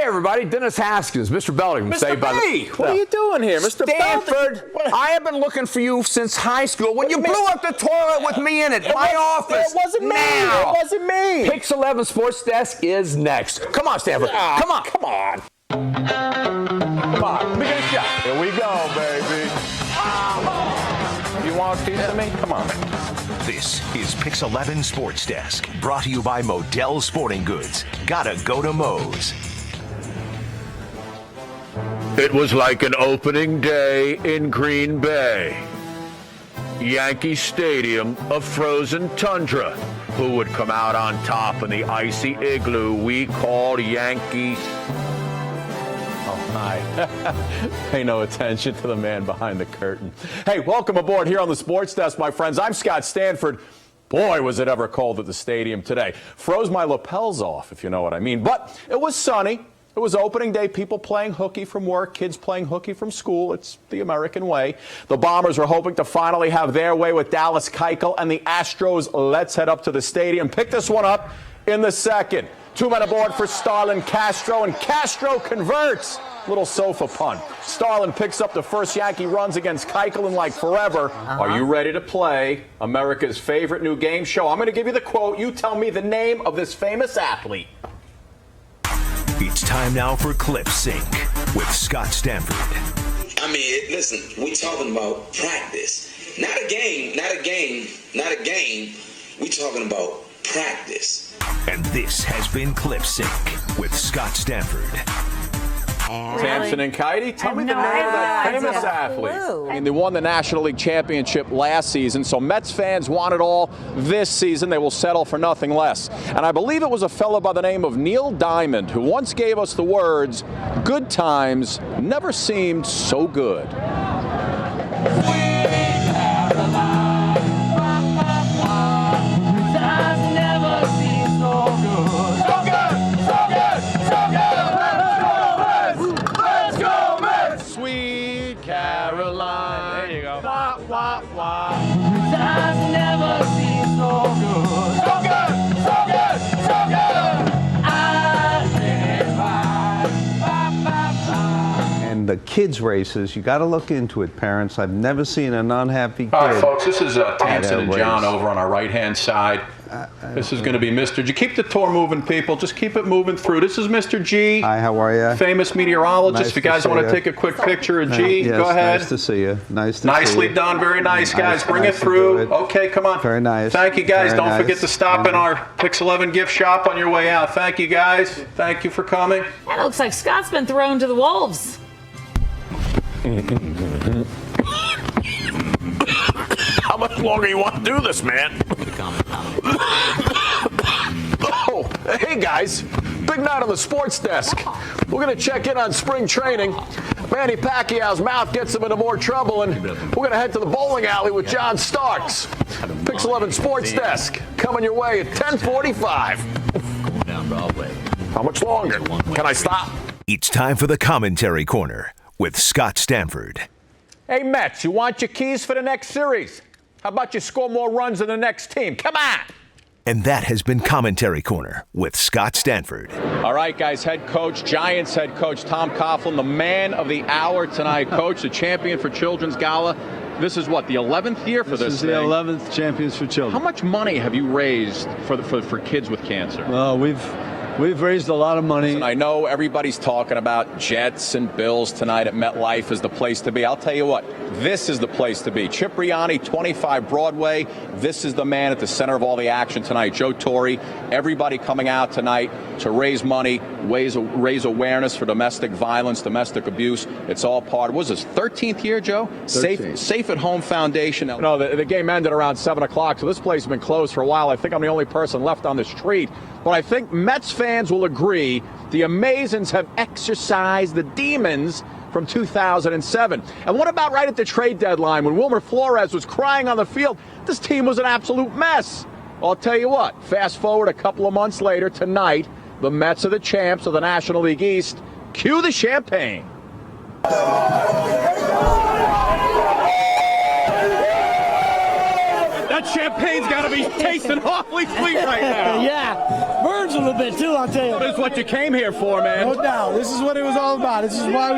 everybody, Dennis Haskins, Mr. Bellingham. Mr. B, what are you doing here, Mr. Stanford, I have been looking for you since high school when you blew up the toilet with me in it. My office. It wasn't me. Now. It wasn't me. Pix 11 Sports Desk is next. Come on, Stanford. Come on. Come on. Come on. Let me get a shot. Here we go, baby. You want a piece of me? Come on. This is Pix 11 Sports Desk, brought to you by Modell Sporting Goods. Gotta go to Moe's. It was like an opening day in Green Bay. Yankee Stadium, a frozen tundra. Who would come out on top in the icy igloo we called Yankees? Oh, hi. Pay no attention to the man behind the curtain. Hey, welcome aboard here on the Sports Desk, my friends. I'm Scott Stanford. Boy, was it ever cold at the stadium today. Froze my lapels off, if you know what I mean. But it was sunny. It was opening day, people playing hooky from work, kids playing hooky from school. It's the American way. The Bombers are hoping to finally have their way with Dallas Keuchel and the Astros. Let's head up to the stadium. Pick this one up in the second. 2 men aboard for Starlin Castro, and Castro converts. Little sofa punt. Starlin picks up the first Yankee runs against Keuchel in like forever. Are you ready to play America's favorite new game show? I'm going to give you the quote. You tell me the name of this famous athlete. It's time now for Clip Sync with Scott Stanford. I mean, listen, we talking about practice. Not a game. We talking about practice. And this has been Clip Sync with Scott Stanford. Samson and Kaidi, tell me the name of that famous athlete. And they won the National League Championship last season, so Mets fans want it all this season. They will settle for nothing less. And I believe it was a fellow by the name of Neil Diamond who once gave us the words, "Good times never seemed so good." Caroline. There you go. Wah, wah, wah. Times never seem so good. So good, so good, so good. I stand by. And the kids' races, you got to look into it, parents. I've never seen an unhappy kid. All right, folks, this is Tamsin and race. John over on our right-hand side. This is going to be Mr. G. Keep the tour moving, people. Just keep it moving through. This is Mr. G. Hi, how are you? Famous meteorologist. Nice if you guys want to take a quick picture of G, yes, go ahead. Nice to see you. Nicely done. Very nice, guys. Bring it through. Okay, come on. Very nice. Thank you, guys. Very Don't nice. forget to stop in our Pix 11 gift shop on your way out. Thank you, guys. Thank you for coming. It looks like Scott's been thrown to the wolves. How much longer you want to do this, man? Oh, hey guys, big night on the sports desk. We're going to check in on spring training. Manny Pacquiao's mouth gets him into more trouble, and we're going to head to the bowling alley with John Starks. Pix 11 Sports Desk coming your way at 10:45. How much longer? Can I stop? It's time for the Commentary Corner with Scott Stanford. Hey, Mets, you want your keys for the next series? How about you score more runs than the next team? Come on! And that has been Commentary Corner with Scott Stanford. All right, guys, head coach, Giants head coach Tom Coughlin, the man of the hour tonight. Coach, the champion for Children's Gala. This is what, the 11th year for this This is thing? the 11th Champions for Children. How much money have you raised for kids with cancer? Well, we've raised a lot of money. And I know everybody's talking about Jets and Bills tonight at MetLife is the place to be. I'll tell you what, this is the place to be. Cipriani, 25 Broadway. This is the man at the center of all the action tonight. Joe Torre, everybody coming out tonight to raise money, raise awareness for domestic violence, domestic abuse. It's all part of, what was this, 13th year, Joe? 13th. Safe at Home Foundation. No, the game ended around 7 o'clock, so this place has been closed for a while. I think I'm the only person left on the street. But I think Mets fans will agree the Amazons have exorcised the demons from 2007. And what about right at the trade deadline when Wilmer Flores was crying on the field? This team was an absolute mess. Well, I'll tell you what, fast forward a couple of months later, tonight, the Mets are the champs of the National League East. Cue the champagne. The that champagne's got to be tasting awfully sweet right now. Yeah, burns a little bit too, I'll tell you. This is what you came here for, man. No doubt. This is what it was all about. This is why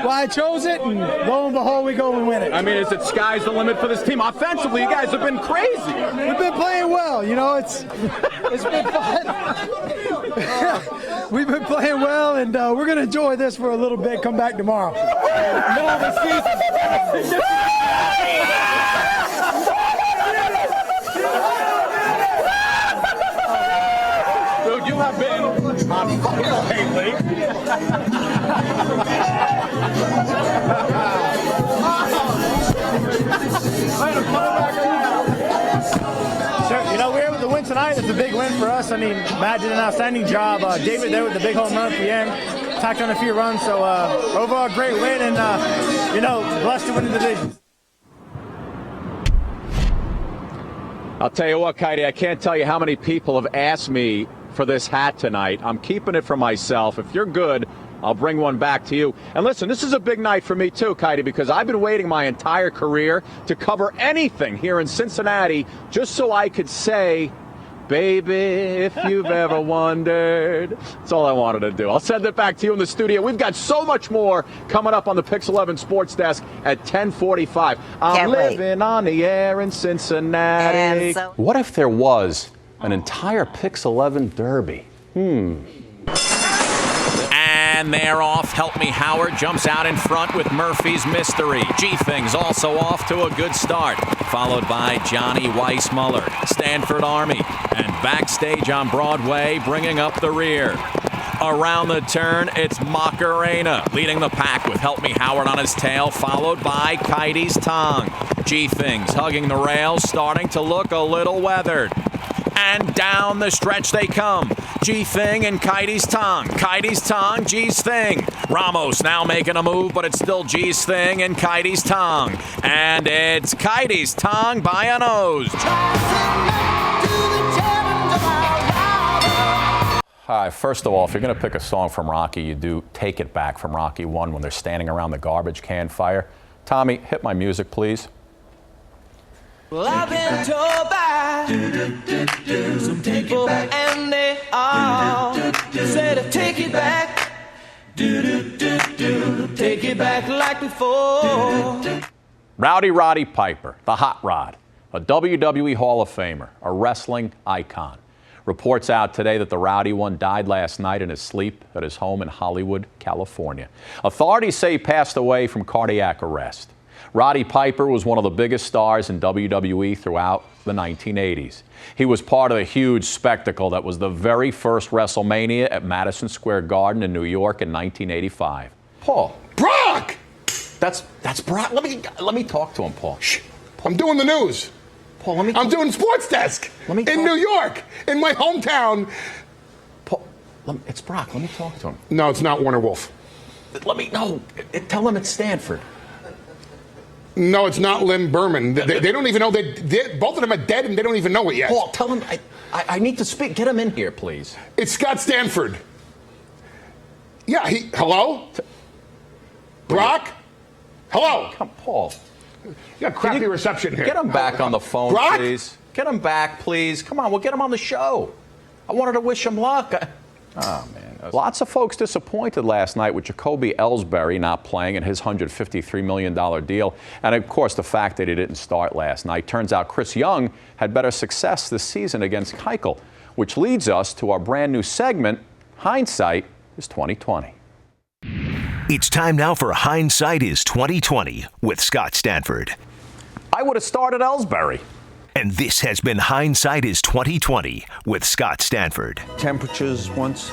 I chose it, and lo and behold, we go and win it. I mean, is it sky's the limit for this team? Offensively, you guys have been crazy. We've been playing well. You know, it's been fun. We've been playing well, and we're going to enjoy this for a little bit. Come back tomorrow. Dude, you have been on fire lately. Sure, you know, we're able to win tonight. It's a big win for us. I mean, Matt did an outstanding job. David there with the big home run at the end. Tacked on a few runs. So overall, great win, and, you know, blessed to win the division. I'll tell you what, Kaidi, I can't tell you how many people have asked me for this hat tonight. I'm keeping it for myself. If you're good, I'll bring one back to you. And listen, this is a big night for me too, Kaidi, because I've been waiting my entire career to cover anything here in Cincinnati just so I could say, baby, if you've ever wondered. That's all I wanted to do. I'll send it back to you in the studio. We've got so much more coming up on the Pix 11 Sports Desk at 10:45. I'm living on the air in Cincinnati. What if there was an entire Pix 11 derby? And they're off. Help Me Howard jumps out in front with Murphy's Mystery. G-Things also off to a good start, followed by Johnny Weissmuller, Stanford Army, and backstage on Broadway bringing up the rear. Around the turn, it's Macarena leading the pack with Help Me Howard on his tail, followed by Kaidi's Tong. G-Things hugging the rails, starting to look a little weathered. And down the stretch they come. G-Thing and Kaidi's Tong. Kaidi's Tong, G's Thing. Ramos now making a move, but it's still G's Thing and Kaidi's Tong. And it's Kaidi's Tong by a nose. Hi, first of all, if you're going to pick a song from Rocky, you do Take It Back from Rocky 1 when they're standing around the garbage can fire. Tommy, hit my music, please. Well, I've been told by some people, and they all said to take it back, take it back like before. Rowdy Roddy Piper, the Hot Rod, a WWE Hall of Famer, a wrestling icon. Reports out today that the Rowdy one died last night in his sleep at his home in Hollywood, California. Authorities say he passed away from cardiac arrest. Roddy Piper was one of the biggest stars in WWE throughout the 1980s. He was part of a huge spectacle that was the very first WrestleMania at Madison Square Garden in New York in 1985. Paul. Brock! That's Brock. Let me talk to him, Paul. Shh. I'm doing the news. Paul, let me I'm doing Sports Desk in New York, in my hometown. Paul, it's Brock. Let me talk to him. No, it's not Warner Wolf. No, tell him it's Stanford. No, it's not Lynn Berman. They don't even know both of them are dead, and they don't even know it yet. Paul, tell him I need to speak. Get him in here, please. It's Scott Stanford. Yeah, hello? Brock? Hello? Come, Paul. You got crappy reception here. Get him back on the phone, Brock? please. Get him back, please. Come on, we'll get him on the show. I wanted to wish him luck. Oh, man. Lots of folks disappointed last night with Jacoby Ellsbury not playing in his $153 million deal. And, of course, the fact that he didn't start last night. Turns out Chris Young had better success this season against Keuchel, which leads us to our brand new segment, Hindsight is 2020. It's time now for Hindsight is 2020 with Scott Stanford. I would have started Ellsbury. And this has been Hindsight is 2020 with Scott Stanford. Temperatures once.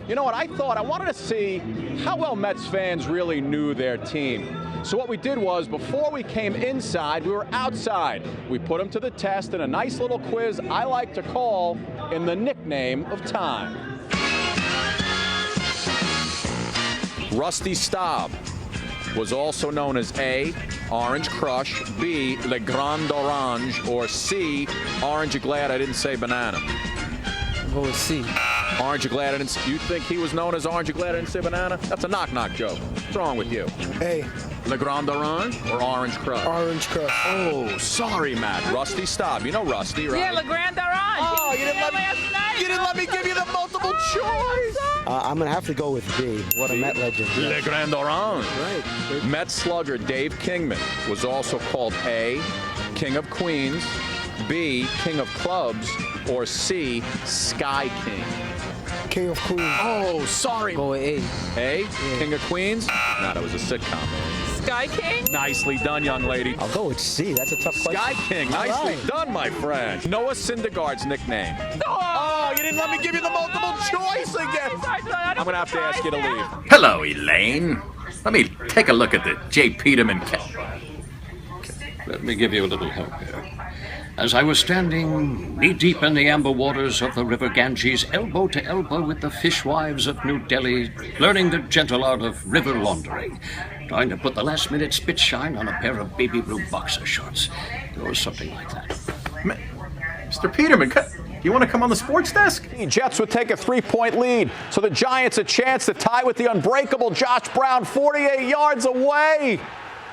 You know what I thought? I wanted to see how well Mets fans really knew their team. So what we did was, before we came inside, we were outside. We put them to the test in a nice little quiz I like to call In the Nickname of Time. Rusty Staub was also known as A, Orange Crush, B, Le Grand Orange, or C, Orange Glad I didn't say banana. I'll go with C. Orange Gladden, you think he was known as Orange Gladden and Banana? That's a knock-knock joke. What's wrong with you? Hey. Le Grand Orange or Orange Crush? Orange Crush. Oh, sorry, Matt. Rusty Staub. You know Rusty, right? Yeah, Le Grand Orange. Oh, you didn't let me give you the multiple choice. I'm going to have to go with B. What a Met legend. Le Grand Orange. Right. Met slugger Dave Kingman was also called A, King of Queens, B, King of Clubs, or C, Sky King. King of Queens. Oh, sorry. Go with A. A, King of Queens? No, that was a sitcom, man. Sky King? Nicely done, young lady. I'll go with C. That's a tough question. Sky King, nicely done, my friend. Noah Syndergaard's nickname. Oh, you didn't let me give you the multiple choice again. I'm going to have to ask you to leave. Hello, Elaine. Let me take a look at the J. Peterman. Let me give you a little help here. As I was standing knee-deep in the amber waters of the river Ganges, elbow to elbow with the fishwives of New Delhi, learning the gentle art of river laundering, trying to put the last-minute spit shine on a pair of baby blue boxer shorts. Or something like that. Mr. Peterman, do you want to come on the sports desk? Jets would take a 3-point lead, so the Giants a chance to tie with the unbreakable Josh Brown 48 yards away.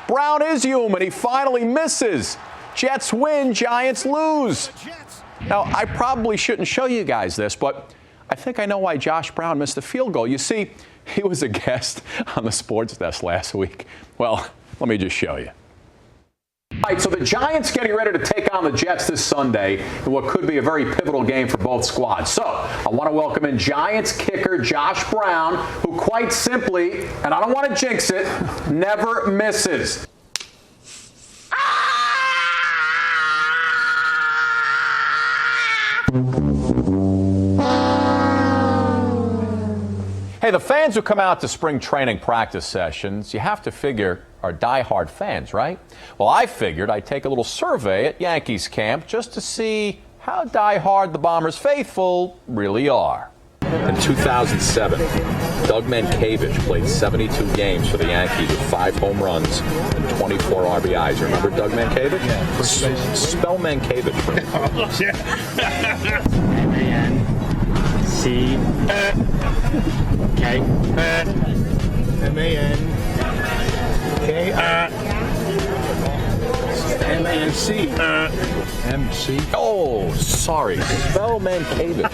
Brown is human. He finally misses. Jets win, Giants lose. Now, I probably shouldn't show you guys this, but I think I know why Josh Brown missed the field goal. You see, he was a guest on the sports desk last week. Well, let me just show you. All right, so the Giants getting ready to take on the Jets this Sunday in what could be a very pivotal game for both squads. So I want to welcome in Giants kicker Josh Brown, who quite simply, and I don't want to jinx it, never misses. Hey, the fans who come out to spring training practice sessions, you have to figure are diehard fans, right? Well, I figured I'd take a little survey at Yankees camp just to see how diehard the Bombers faithful really are. In 2007, Doug Mankiewicz played 72 games for the Yankees with 5 home runs and 24 RBIs. Remember Doug Mankiewicz? Yeah. Spell Mankiewicz for me. M-A-N-C-K M-A-N-C M-C. Oh, sorry. Spell Mankiewicz.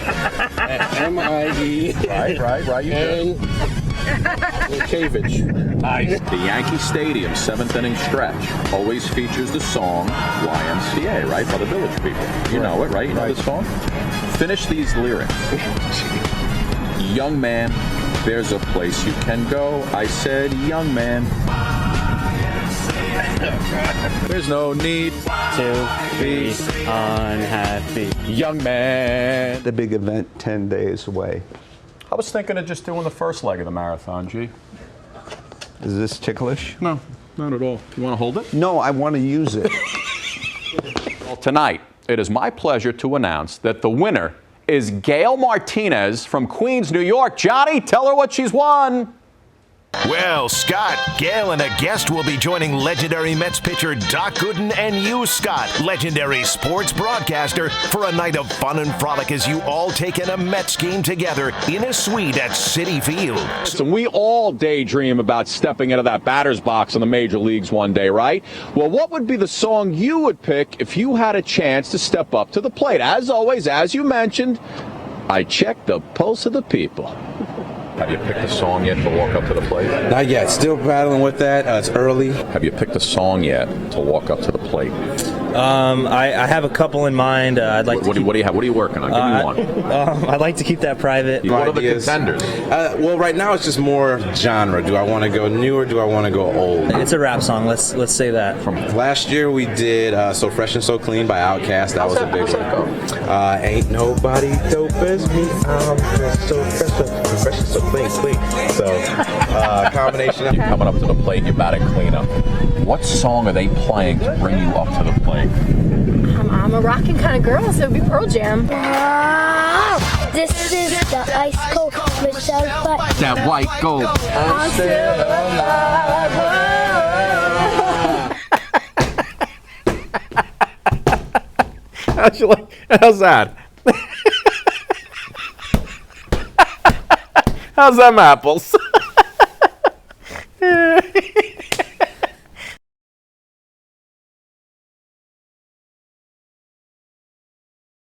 M-I-E. Right. You did. Mankiewicz. Nice. The Yankee Stadium 7th inning stretch always features the song YMCA, right? By the Village People. You know it, right? You know the song? Finish these lyrics. Young man, there's a place you can go. I said, young man. There's no need to be unhappy. Young man. The big event 10 days away. I was thinking of just doing the first leg of the marathon, G. Is this ticklish? No, not at all. You want to hold it? No, I want to use it. Well, tonight, it is my pleasure to announce that the winner is Gail Martinez from Queens, New York. Johnny, tell her what she's won. Well, Scott, Gail and a guest will be joining legendary Mets pitcher Doc Gooden and you, Scott, legendary sports broadcaster, for a night of fun and frolic as you all take in a Mets game together in a suite at Citi Field. Listen, we all daydream about stepping into that batter's box in the major leagues one day, right? Well, what would be the song you would pick if you had a chance to step up to the plate? As always, as you mentioned, I check the pulse of the people. Have you picked a song yet to walk up to the plate? Not yet. Still battling with that. It's early. Have you picked a song yet to walk up to the plate? I have a couple in mind. I'd like. What do you have? What are you working on? Give me one. I'd like to keep that private. What are the contenders? Well, right now it's just more genre. Do I want to go new or do I want to go old? It's a rap song. Let's say that. From last year we did "So Fresh and So Clean" by Outkast. That was a big one. Ain't nobody dope as me. I'm so fresh and so clean. So combination of you coming up to the plate. You about to clean up. What song are they playing to bring you up to the plate? I'm a rockin' kind of girl, so it'd be Pearl Jam. This is the ice cold Michelle Fight. That white gold. I'm still alive. How's that? How's them apples?